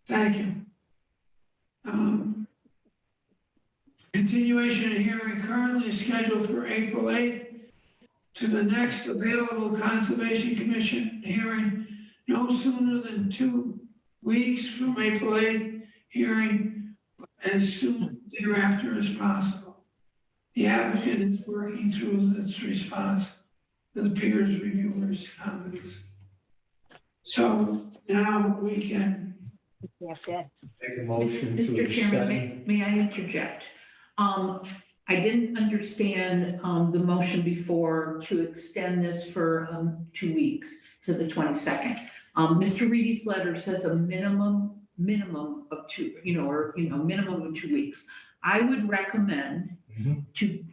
Thank you. Continuation of hearing currently scheduled for April 8th to the next available Conservation Commission hearing no sooner than 2 weeks from April 8th hearing, as soon thereafter as possible. The applicant is working through its response to the peers reviewers' comments. So now we can Make a motion to Mr. Chairman, extend. may I interject? I didn't understand, the motion before to extend this for, 2 weeks to the 22nd. Mr. Reedy's letter says a minimum of minimum of 2 weeks. I would recommend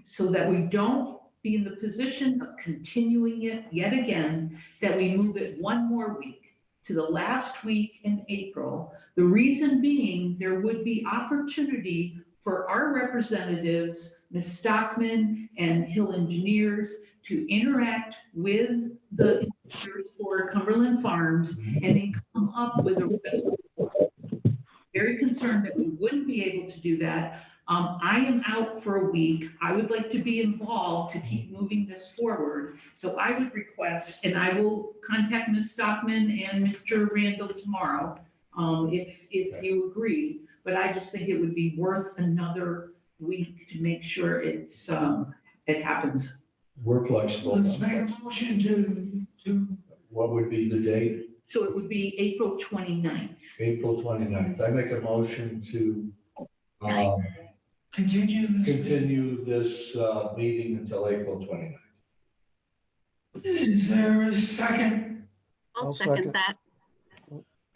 so that we don't be in the position of continuing it yet again, that we move it 1 more week to the last week in April. The reason being, there would be opportunity for our representatives, Ms. Stockman and Hill Engineers, to interact with the engineers for Cumberland Farms and then come up with a resolution. Very concerned that we wouldn't be able to do that. I am out for a week. I would like to be involved to keep moving this forward. So I would request, and I will contact Ms. Stockman and Mr. Randall tomorrow, if you agree. But I just think it would be worth another week to make sure it happens. We're flexible. let's make a motion to What would be the date? So it would be April 29th. April 29th. I make a motion to continue this. continue this meeting until April 29th. Is there a second? I'll second that.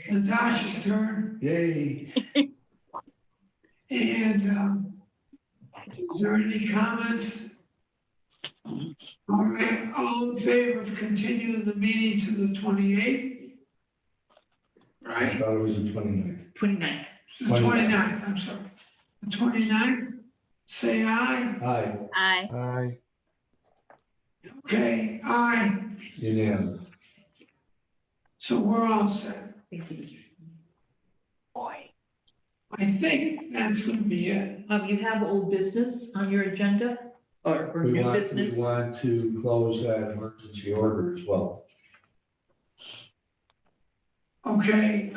Natasha's turn. Yay. And is there any comments? All right, all in favor of continuing the meeting to the 28th? I Right, thought it was the 29th. 29th. the 29th, I'm sorry. The 29th, say aye. Aye, Aye. Aye. Okay, aye. unanimous. So we're all set. Thank you. I think that's gonna be it. You have old business on your agenda or We new want business? to close that emergency order as well. Okay,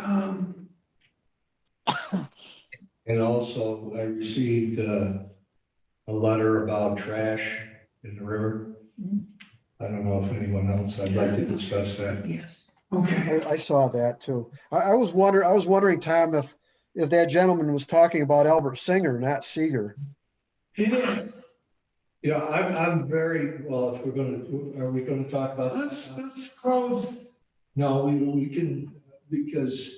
And also, I received a letter about trash in the river. I don't know if anyone else, I'd like to discuss that. Yes. okay. I saw that too. I was wondering, Tom, if that gentleman was talking about Albert Singer, not Seeger. It is. Yeah, I'm very, well, if are we gonna talk about? Let's close. No, we can, because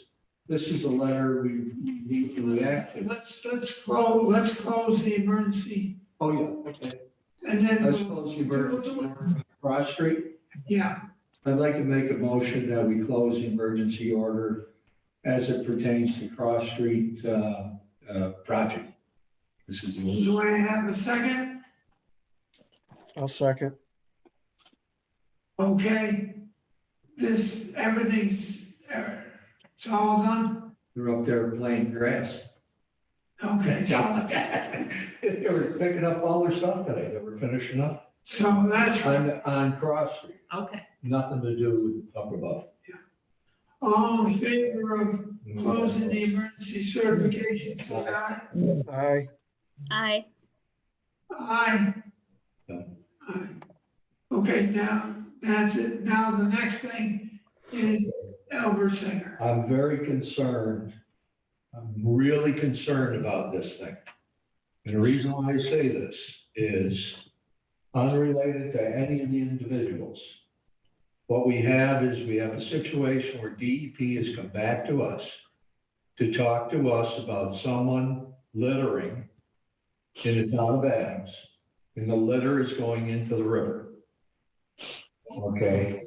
this is a letter we need to react to. Let's close the emergency Oh, yeah, okay. and then. Let's close the emergency order. Cross Street. Yeah, I'd like to make a motion that we close the emergency order as it pertains to Cross Street project. This is the. do I have a second? I'll second. Okay. Everything's, it's all done? They're up there playing grass. Okay, They were picking up all their stuff today. They were finishing up so that's on Cross Street. Okay. Nothing to do with up above. all in favor of closing the emergency certification, say aye. Aye. Aye. Aye. Yeah. Aye. Okay, now, that's it. Now, the next thing is Albert Singer. I'm very concerned. I'm really concerned about this thing. And the reason why I say this is unrelated to any of the individuals. What we have is we have a situation where DEP has come back to us to talk to us about someone littering in the town of Adams, and the litter is going into the river. Okay,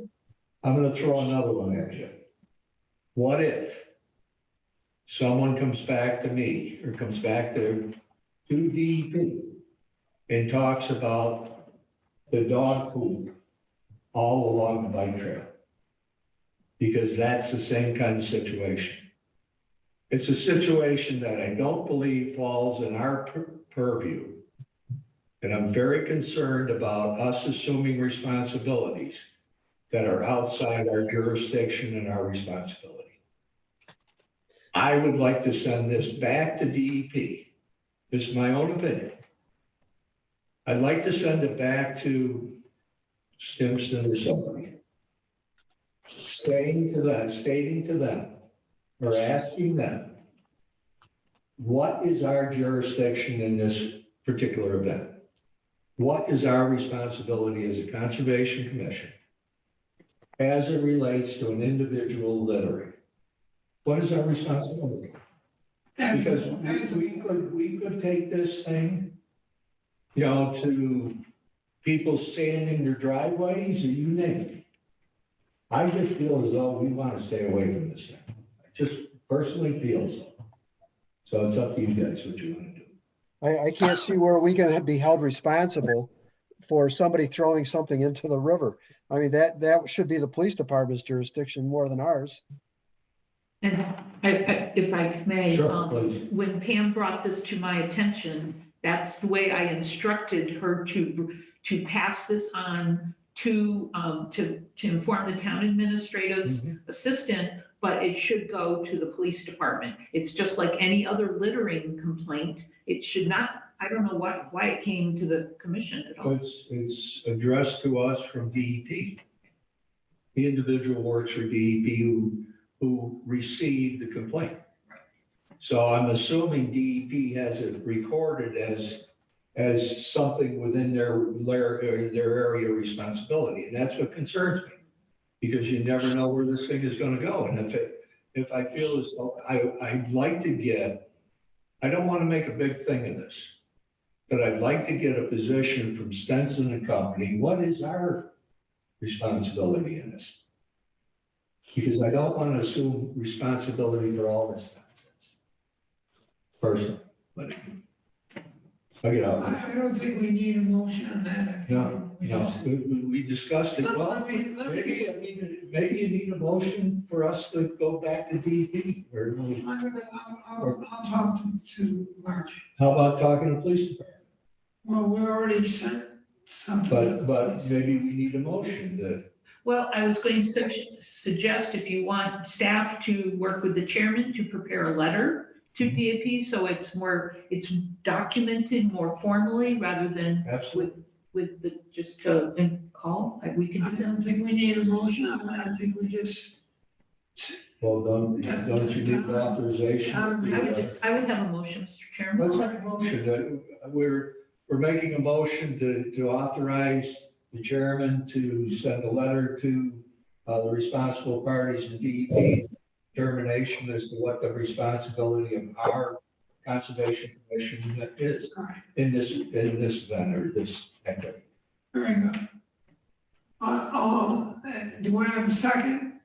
I'm gonna throw another one at you. What if someone comes back to me or comes back to DEP and talks about the dog poop all along the bike trail? because that's the same kind of situation. It's a situation that I don't believe falls in our purview. And I'm very concerned about us assuming responsibilities that are outside our jurisdiction and our responsibility. I would like to send this back to DEP. This is my own opinion. I'd like to send it back to Stimson or somebody, stating to them, or asking them, what is our jurisdiction in this particular event? What is our responsibility as a conservation commission as it relates to an individual littering? What is our responsibility? Because we could take this thing, you know, to people sanding their driveways, or you name it. I just feel as though we want to stay away from this thing. I just personally feel so. So it's up to you guys what you want to do. I can't see where we can be held responsible for somebody throwing something into the river. I mean, that should be the police department's jurisdiction more than ours. And if I may, Sure, please. when Pam brought this to my attention, that's the way I instructed her to pass this on to inform the town administrator's assistant, but it should go to the police department. It's just like any other littering complaint. It should not, I don't know why it came to the commission at all. It's addressed to us from DEP. The individual works for DEP who received the complaint. So I'm assuming DEP has it recorded as something within their area of responsibility. And that's what concerns me, because you never know where this thing is going to go. And if I feel as though I'd like to get, I don't want to make a big thing of this, but I'd like to get a position from Stenson and Company. What is our responsibility in this? Because I don't want to assume responsibility for all this nonsense. Personally, but I get out. I don't think we need a motion on that. I think we just- We discussed it. Well, Let me- maybe you need a motion for us to go back to DEP, or I'll talk to Mark. how about talking to police department? Well, we already sent something. to the But police. maybe we need a motion to, Well, I was going to suggest if you want staff to work with the chairman to prepare a letter to DEP, so it's documented more formally rather than absolutely. with the, just and call, we can I do that. don't think we need a motion on that. I think we just, Well, don't you need authorization? I would have a motion, Mr. Chairman. Let's have a motion. We're making a motion to authorize the chairman to send a letter to the responsible parties in DEP, determination as to what the responsibility of our conservation commission is all right, in this event or this activity. very good. Do I have a second?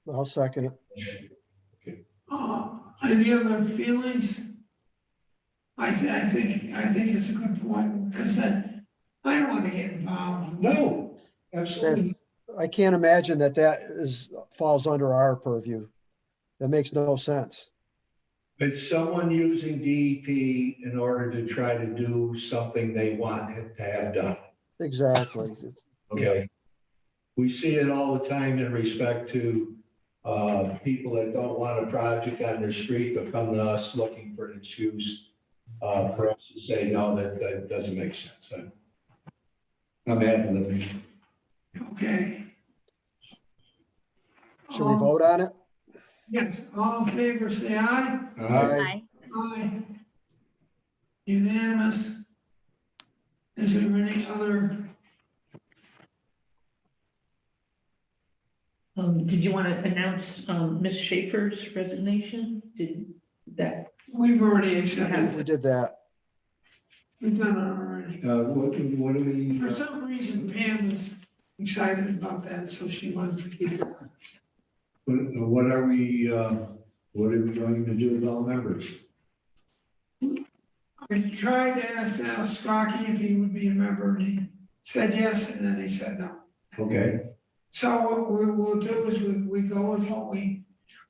I'll second it. Any other feelings? I think it's a good point, because then I don't want to get involved. No, absolutely. I can't imagine that falls under our purview. That makes no sense. It's someone using DEP in order to try to do something they want to have done. Exactly. Okay. We see it all the time in respect to people that don't want a project on their street, but come to us looking for an excuse for us to say, no, that doesn't make sense. I'm ad-libbing. Okay. Should we vote on it? Yes, all in favor, say aye. Aye. Aye. Unanimous. Is there any other? Did you want to announce Ms. Schaefer's resignation? Did that? We've already accepted We it. did that. We've done it already. What do we? For some reason Pam was excited about that, so she wants to keep it. What are we going to do with all members? We tried to ask Al Starkey if he would be a member, and he said yes, and then he said no. Okay, So what we'll do is we go with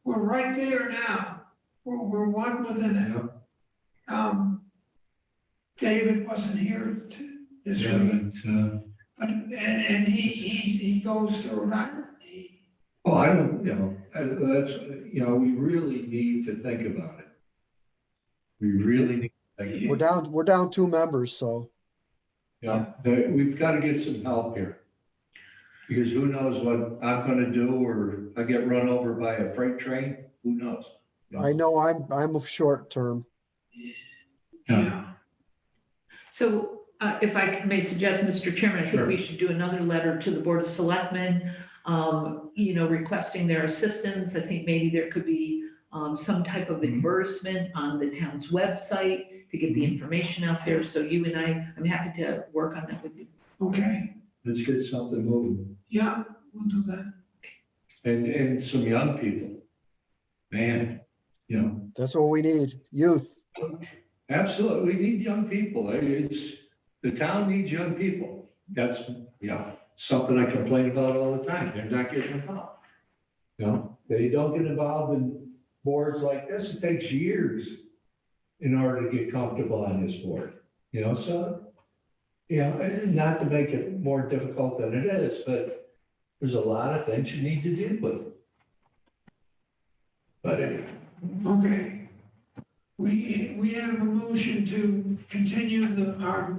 we're right there now. We're one within it. David wasn't here this Yeah, week, but, but, and he goes through that. oh, I don't, that's, we really need to think about it. We really need to think. We're down 2 members, so. We've got to get some help here. Because who knows what I'm gonna do, or I get run over by a freight train, who knows? I know I'm a short term. Yeah, So if I may suggest, Mr. Chairman, I think Sure. we should do another letter to the Board of Selectmen, requesting their assistance. I think maybe there could be some type of advertisement on the town's website to get the information out there. So you and I'm happy to work on that with you. okay, Let's get something moving. yeah, we'll do that. And some young people. Man, That's what we need, youth. absolutely, we need young people. The town needs young people. That's, something I complain about all the time. They're not getting involved. They don't get involved in boards like this. It takes years in order to get comfortable on this board, so, and not to make it more difficult than it is, but there's a lot of things you need to deal with. But anyway. Okay. We have a motion to continue our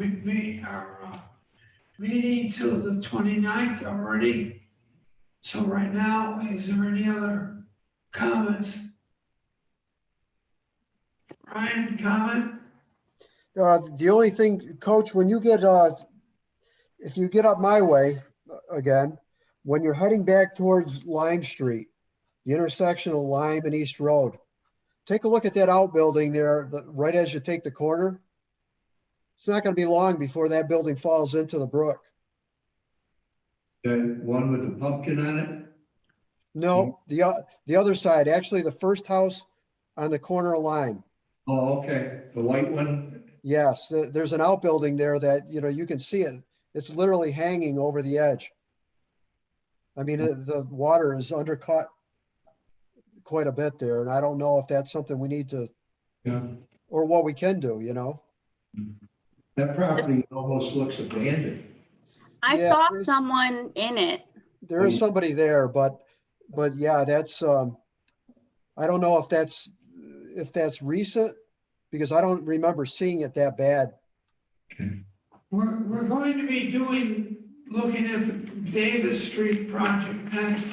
meeting till the 29th already. So right now, is there any other comments? Brian, comment? The only thing, Coach, when you get, if you get up my way again, when you're heading back towards Lime Street, the intersection of Lime and East Road, take a look at that outbuilding there, right as you take the corner. It's not gonna be long before that building falls into the brook. The one with the pumpkin on it? No, the other side, actually the first house on the corner of Lime. Oh, okay, the white one? Yes, there's an outbuilding there that, you can see it. It's literally hanging over the edge. I mean, the water is undercut quite a bit there, and I don't know if that's something we need to, Yeah. or what we can do, That property almost looks abandoned. I Yeah, saw there's- someone in it. There is somebody there, but yeah, that's, I don't know if that's recent, because I don't remember seeing it that bad. We're going to be looking at the Davis Street project next.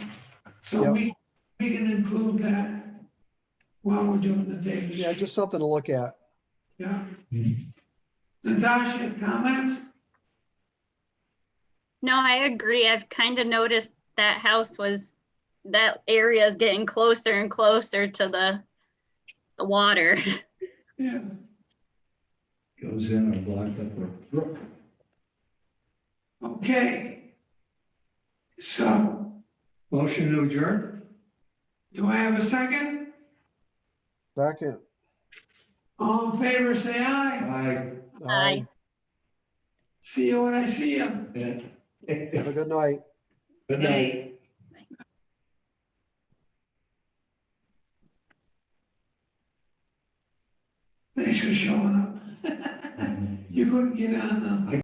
So Yep. we can include that while we're doing the Davis Yeah, Street. just something to look at. Yeah. Natasha, comments? No, I agree. I've kind of noticed that that area is getting closer and closer to the water. Yeah. Goes in or blocked up a brook. Okay. So, Motion to adjourn? do I have a second? Second. All in favor, say aye. Aye. Aye. See you when I see you. Have a good night. Good night. Thanks for showing up. You couldn't get on the.